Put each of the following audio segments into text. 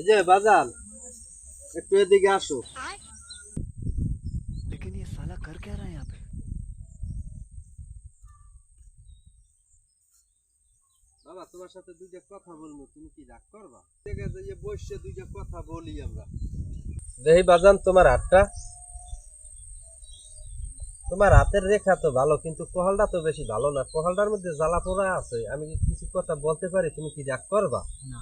এই যে বাজান, একটু এদিকে আসো। लेकिन ये साला कर क्या रहा है यहाँ पे। বাবা, তোমার সাথে দুইটা কথা বলবো, তুমি কি রাগ করবা? দেখে যে বসে দুইটা কথা বলি আমরা। দেখি বাজান, তোমার হাতটা, তোমার হাতের রেখা তো ভালো, কিন্তু কোহালটা তো বেশি ভালো না। কোহালটার মধ্যে জ্বালা পোড়া আছে। আমি কি কিছু কথা বলতে পারি? তুমি কি রাগ করবা? না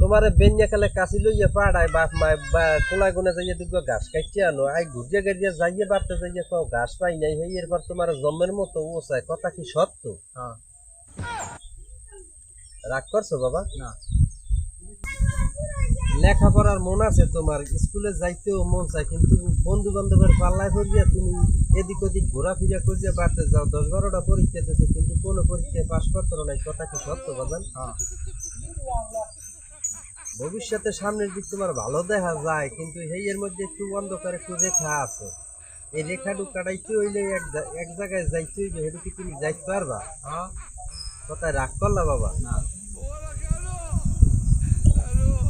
তোমারে বেঞ্জাকালে কাশি লইয়া পাড়ায় বাপ মায় বা কোলায় গুনে যাইয়া দুগো ঘাস কাটতে আনো, আই ঘুরিয়া গাড়িয়া যাইয়ে বাড়তে যাইয়া কও ঘাস পাই নাই, হেই এরপর তোমার জন্মের মতো ও চায়। কথা কি সত্য? हाँ রাগ করছো বাবা? না লেখাপড়ার মন আছে তোমার, স্কুলে যাইতেও মন চায়, কিন্তু বন্ধু বান্ধবের পাল্লায় করিয়া তুমি এদিক ওদিক ঘোরাফেরা করিয়া বাড়তে যাও। 10-12টা পরীক্ষা দিছো, কিন্তু কোনো পরীক্ষায় পাশ করতে নাই। কথা কি সত্য বাজান? हाँ ভবিষ্যতে সামনের দিক তোমার ভালো দেখা যায়, কিন্তু এই এর মধ্যে একটু অন্ধকার, একটু রেখা আছে। এই রেখাটু কাটাইতে হইলে এক জায়গায় যাইতে হইবে, সেটু কি তুমি যাইতে পারবা? हाँ কথায় রাগ করলা বাবা? না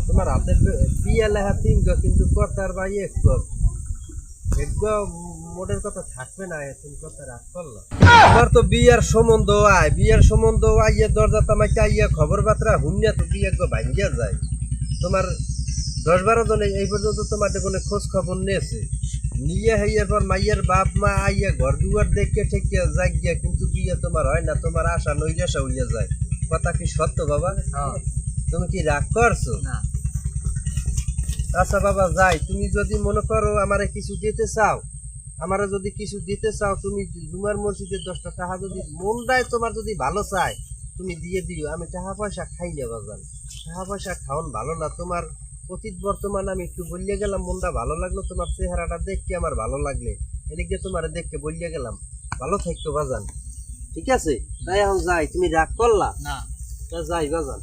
তোমার হাতের বিয়া লেখা 3 কিন্তু কথার বাই এক মোটের কথা থাকবে না। তুমি কথা রাগ করলা। তোমার তো বিয়ার সম্বন্ধ আয়, বিয়ার সম্বন্ধ আইয়ে দরজা তামাইতে আইয়া খবর বার্তা হুনিয়া তো বিয়ে ভাঙ্গিয়া যায়। তোমার 10-12 জনে এই পর্যন্ত তোমার কোনো খোঁজ খবর নিয়েছে, নিয়ে হইয়ার পর মাইয়ের বাপ মা আইয়া ঘর দুয়ার দেখে ঠেকিয়া জাগিয়া, কিন্তু বিয়ে তোমার হয় না। তোমার আশা নৈরাশা হইয়া যায়। কথা কি সত্য বাবা? हाँ তুমি কি রাগ করছো? না আচ্ছা বাবা, যাই। তুমি যদি মনে করো আমারে কিছু দিতে চাও, আমারে যদি কিছু দিতে চাও, তুমি জুমার মসজিদের 10টা টাকা যদি মনটায় তোমার যদি ভালো চায়, তুমি দিয়ে দিও। আমি টাকা পয়সা খাই না বাজান, টাকা পয়সা খাওয়ান ভালো না। তোমার অতীত বর্তমান আমি একটু বলিয়ে গেলাম, মনটা ভালো লাগলো। তোমার চেহারাটা দেখতে আমার ভালো লাগলে এদিকে তোমার দেখতে বলিয়ে গেলাম। ভালো থাকতো বাজান, ঠিক আছে? তাই এখন যাই। তুমি রাগ করলা না তা যাই বাজান।